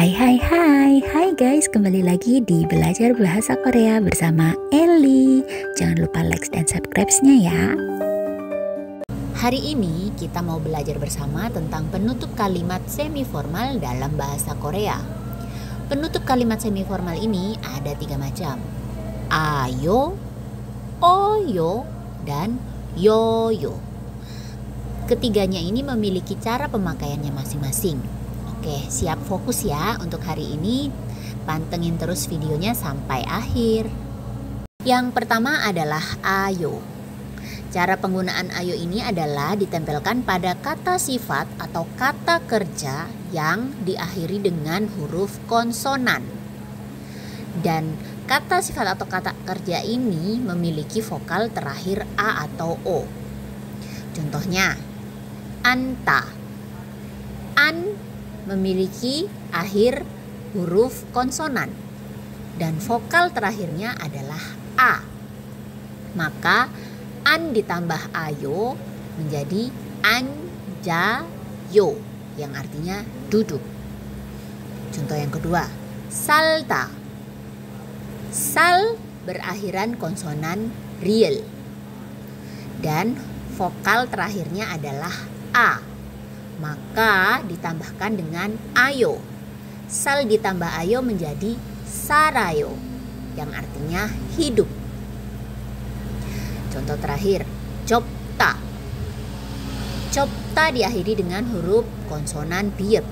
Hai guys, kembali lagi di Belajar Bahasa Korea bersama Ellie. Jangan lupa like dan subscribe-nya ya. Hari ini kita mau belajar bersama tentang penutup kalimat semiformal dalam bahasa Korea. Penutup kalimat semiformal ini ada 3 macam: ayo, oyo, dan yoyo. Ketiganya ini memiliki cara pemakaiannya masing-masing. Oke, siap fokus ya untuk hari ini. Pantengin terus videonya sampai akhir. Yang pertama adalah ayo. Cara penggunaan ayo ini adalah ditempelkan pada kata sifat atau kata kerja yang diakhiri dengan huruf konsonan. Dan kata sifat atau kata kerja ini memiliki vokal terakhir a atau o. Contohnya, anta. An memiliki akhir huruf konsonan dan vokal terakhirnya adalah a. Maka an ditambah ayo menjadi anjayo yang artinya duduk. Contoh yang kedua, salta. Sal berakhiran konsonan real dan vokal terakhirnya adalah a. Maka ditambahkan dengan ayo. Sal ditambah ayo menjadi sarayo yang artinya hidup. Contoh terakhir, copta. Copta diakhiri dengan huruf konsonan biep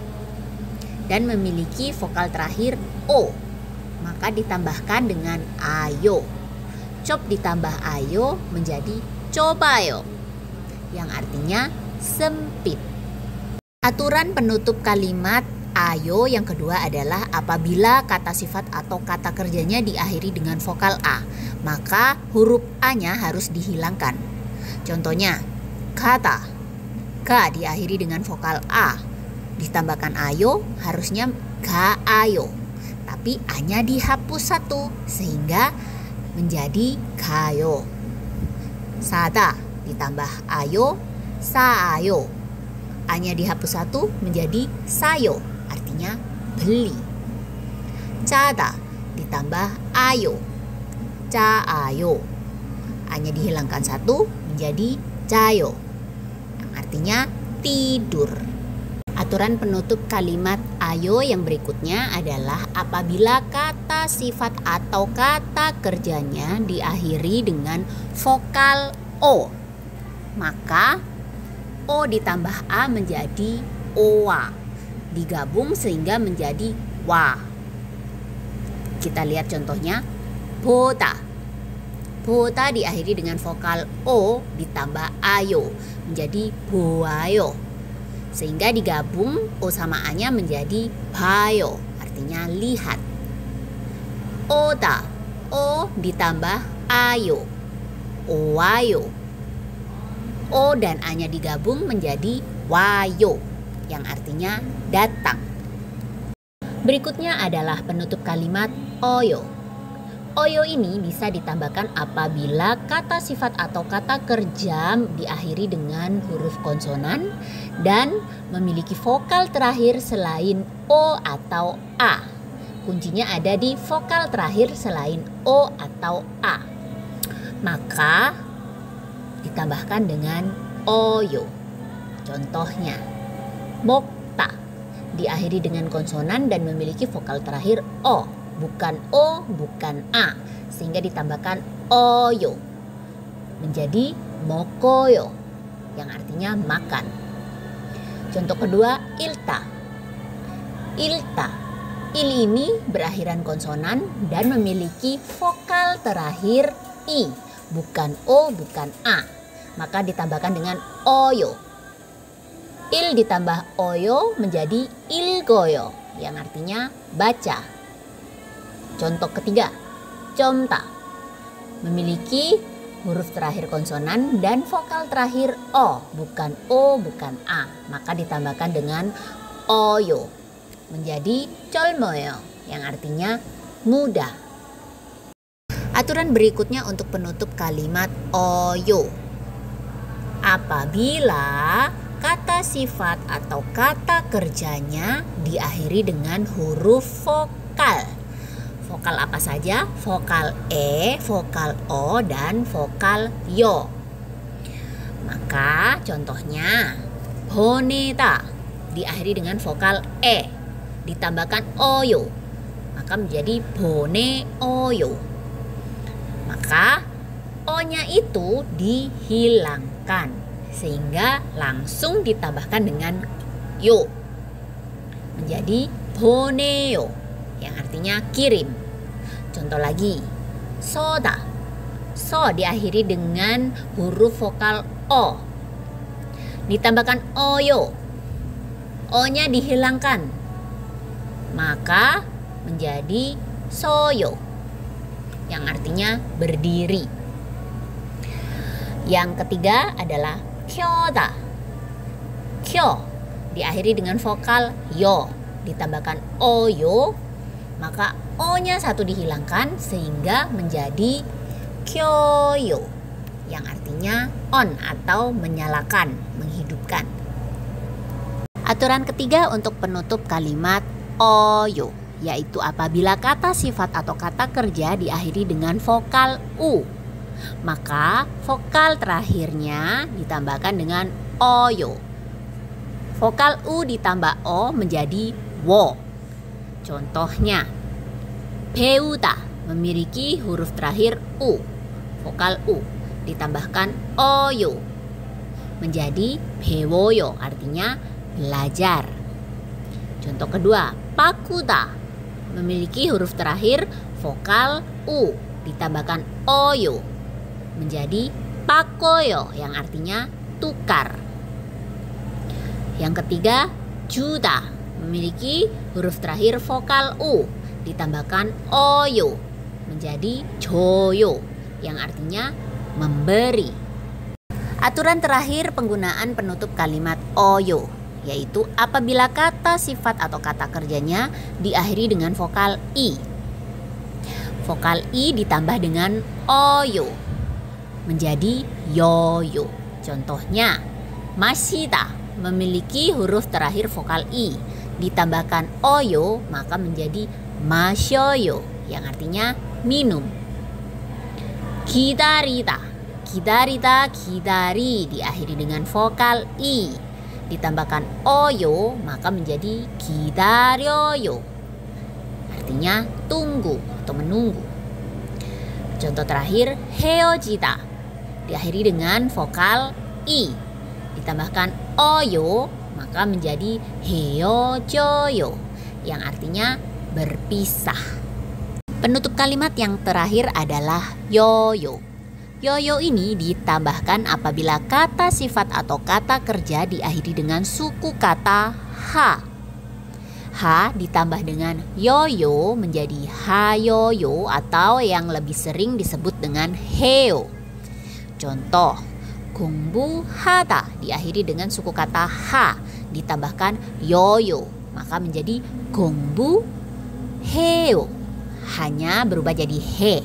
dan memiliki vokal terakhir o. Maka ditambahkan dengan ayo. Cop ditambah ayo menjadi cobayo yang artinya sempit. Aturan penutup kalimat ayo yang kedua adalah apabila kata sifat atau kata kerjanya diakhiri dengan vokal a, maka huruf a-nya harus dihilangkan. Contohnya, kata. Ka diakhiri dengan vokal a, ditambahkan ayo harusnya ka ayo. Tapi a-nya dihapus satu sehingga menjadi kayo. Sada ditambah ayo, saayo. A-nya dihapus satu menjadi sayo, artinya beli. Cada ditambah ayo, caayo. A-nya dihilangkan satu menjadi cayo, yang artinya tidur. Aturan penutup kalimat ayo yang berikutnya adalah apabila kata sifat atau kata kerjanya diakhiri dengan vokal o, maka o ditambah a menjadi oa, digabung sehingga menjadi wa. Kita lihat contohnya, boda. Boda diakhiri dengan vokal o ditambah ayo menjadi boayo, sehingga digabung o sama a-nya menjadi bayo, artinya lihat. Oda, o ditambah ayo, oayo. O dan A-nya digabung menjadi wayo yang artinya datang. Berikutnya adalah penutup kalimat oyo. Oyo ini bisa ditambahkan apabila kata sifat atau kata kerja diakhiri dengan huruf konsonan dan memiliki vokal terakhir selain o atau a. Kuncinya ada di vokal terakhir selain o atau a. Maka ditambahkan dengan oyo. Contohnya, mokta diakhiri dengan konsonan dan memiliki vokal terakhir o, bukan a, sehingga ditambahkan oyo menjadi mokoyo yang artinya makan. Contoh kedua, ilta. Ilta, il ini berakhiran konsonan dan memiliki vokal terakhir i, bukan o, bukan a, maka ditambahkan dengan oyo. Il ditambah oyo menjadi ilgoyo yang artinya baca. Contoh ketiga, comta. Memiliki huruf terakhir konsonan dan vokal terakhir o, bukan a, maka ditambahkan dengan oyo menjadi colmoyo yang artinya muda. Aturan berikutnya untuk penutup kalimat oyo. Apabila kata sifat atau kata kerjanya diakhiri dengan huruf vokal. Vokal apa saja? Vokal E, vokal O, dan vokal yo. Maka contohnya boneta diakhiri dengan vokal E, ditambahkan oyo, maka menjadi bone oyo. Maka O-nya itu dihilangkan sehingga langsung ditambahkan dengan yo, menjadi boneyo yang artinya kirim. Contoh lagi, soda. So diakhiri dengan huruf vokal O, ditambahkan oyo, O-nya dihilangkan, maka menjadi soyo yang artinya berdiri. Yang ketiga adalah kyoda. Kyo diakhiri dengan vokal yo, ditambahkan oyo, maka O-nya satu dihilangkan sehingga menjadi kyoyo yang artinya on atau menyalakan, menghidupkan. Aturan ketiga untuk penutup kalimat oyo, yaitu apabila kata sifat atau kata kerja diakhiri dengan vokal u, maka vokal terakhirnya ditambahkan dengan oyo. Vokal u ditambah o menjadi wo. Contohnya, 배우다 memiliki huruf terakhir u, vokal u, ditambahkan oyo menjadi 배워요, artinya belajar. Contoh kedua, 바꾸다 memiliki huruf terakhir vokal u, ditambahkan oyo menjadi 바꿔요 yang artinya tukar. Yang ketiga, 주다 memiliki huruf terakhir vokal u, ditambahkan oyo menjadi 줘요 yang artinya memberi. Aturan terakhir penggunaan penutup kalimat oyo, yaitu apabila kata sifat atau kata kerjanya diakhiri dengan vokal i. Vokal i ditambah dengan oyo menjadi yoyo. Contohnya, masida memiliki huruf terakhir vokal i, ditambahkan oyo maka menjadi 마셔요 yang artinya minum. 기다리다, 기다리다, 기다리 diakhiri dengan vokal i, ditambahkan oyo maka menjadi 기다려요, artinya tunggu atau menunggu. Contoh terakhir, 헤어지다 diakhiri dengan vokal i, ditambahkan oyo maka menjadi 헤어져요 yang artinya berpisah. Penutup kalimat yang terakhir adalah yoyo. Yoyo ini ditambahkan apabila kata sifat atau kata kerja diakhiri dengan suku kata ha. Ha ditambah dengan yoyo menjadi hayoyo atau yang lebih sering disebut dengan heo. Contoh, 공부하다 diakhiri dengan suku kata ha, ditambahkan yoyo maka menjadi 공부해요, hanya berubah jadi he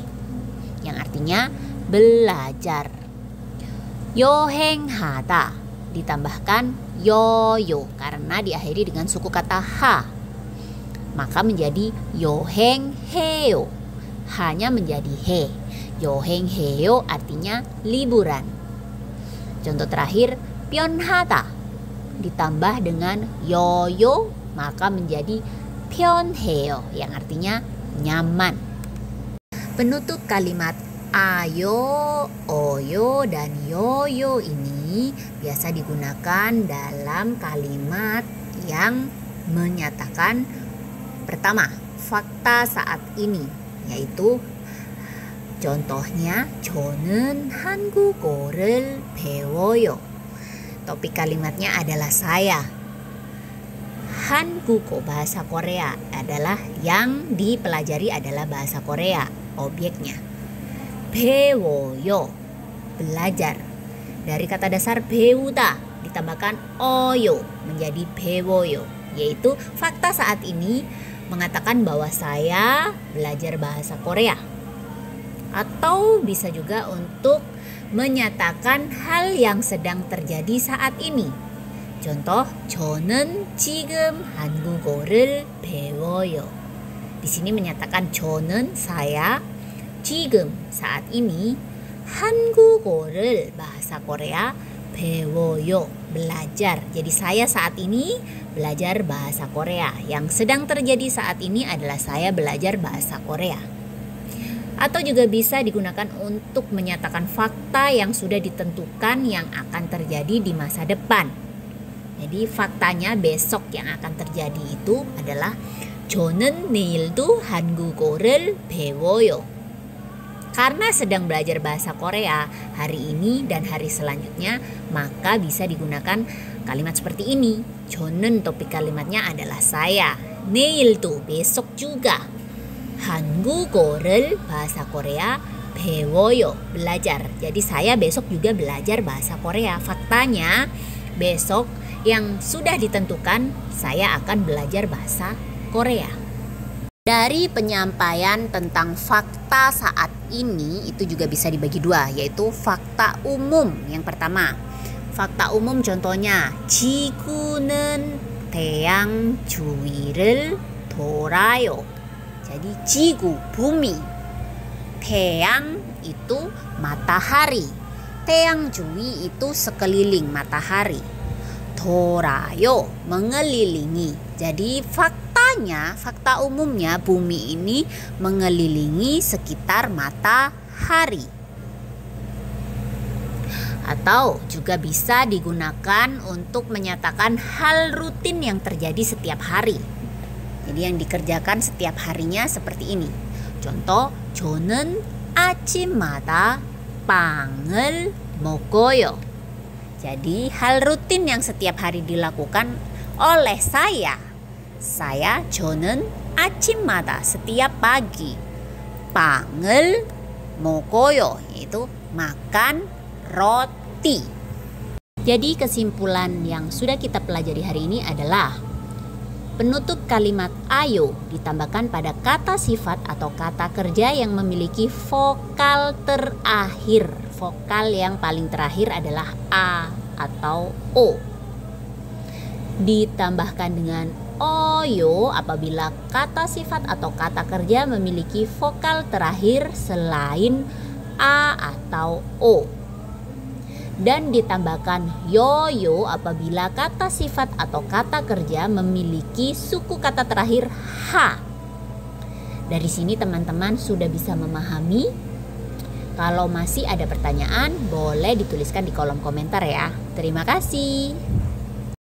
yang artinya belajar. 여행하다 ditambahkan yoyo karena diakhiri dengan suku kata ha, maka menjadi 여행해요, hanya menjadi he. 여행해요 artinya liburan. Contoh terakhir, 편하다 ditambah dengan yoyo maka menjadi 편해요 yang artinya nyaman. Penutup kalimat ayo, oyo, dan yoyo ini biasa digunakan dalam kalimat yang menyatakan pertama, fakta saat ini, yaitu contohnya 저는 한국어를 배워요. Topik kalimatnya adalah saya. Hanguko bahasa Korea adalah yang dipelajari adalah bahasa Korea, objeknya. 배워요 belajar. Dari kata dasar 배우다 ditambahkan oyo menjadi 배워요, yaitu fakta saat ini mengatakan bahwa saya belajar bahasa Korea. Atau bisa juga untuk menyatakan hal yang sedang terjadi saat ini. Contoh, 저는 지금 한국어를 배워요. Di sini menyatakan 저는 saya, 지금 saat ini, 한국어를 bahasa Korea, 배워요 belajar. Jadi saya saat ini belajar bahasa Korea. Yang sedang terjadi saat ini adalah saya belajar bahasa Korea. Atau juga bisa digunakan untuk menyatakan fakta yang sudah ditentukan yang akan terjadi di masa depan. Jadi faktanya besok yang akan terjadi itu adalah 저는 내일도 한국어를 배워요. Karena sedang belajar bahasa Korea hari ini dan hari selanjutnya, maka bisa digunakan kalimat seperti ini. 저는 topik kalimatnya adalah saya. 내일도 besok juga. 한국어를 bahasa Korea 배워요 belajar. Jadi saya besok juga belajar bahasa Korea. Faktanya besok yang sudah ditentukan saya akan belajar bahasa Korea. Dari penyampaian tentang fakta saat ini itu juga bisa dibagi dua, yaitu fakta umum. Yang pertama, fakta umum contohnya 지구는 태양 주위를 돌아요. Jadi 지구 bumi, 태양 itu matahari, 태양 주위 itu sekeliling matahari, 돌아요 mengelilingi. Jadi fakta umumnya bumi ini mengelilingi sekitar matahari. Atau juga bisa digunakan untuk menyatakan hal rutin yang terjadi setiap hari. Jadi yang dikerjakan setiap harinya seperti ini. Contoh, 저는 아침마다 빵을 먹어요. Jadi hal rutin yang setiap hari dilakukan oleh saya. 저는 아침마다 setiap pagi. 빵을 먹어요 yaitu makan roti. Jadi kesimpulan yang sudah kita pelajari hari ini adalah penutup kalimat ayo ditambahkan pada kata sifat atau kata kerja yang memiliki vokal terakhir. Vokal yang paling terakhir adalah a atau o. Ditambahkan dengan oyo apabila kata sifat atau kata kerja memiliki vokal terakhir selain a atau o. Dan ditambahkan yoyo apabila kata sifat atau kata kerja memiliki suku kata terakhir h. Dari sini teman-teman sudah bisa memahami. Kalau masih ada pertanyaan, boleh dituliskan di kolom komentar ya. Terima kasih.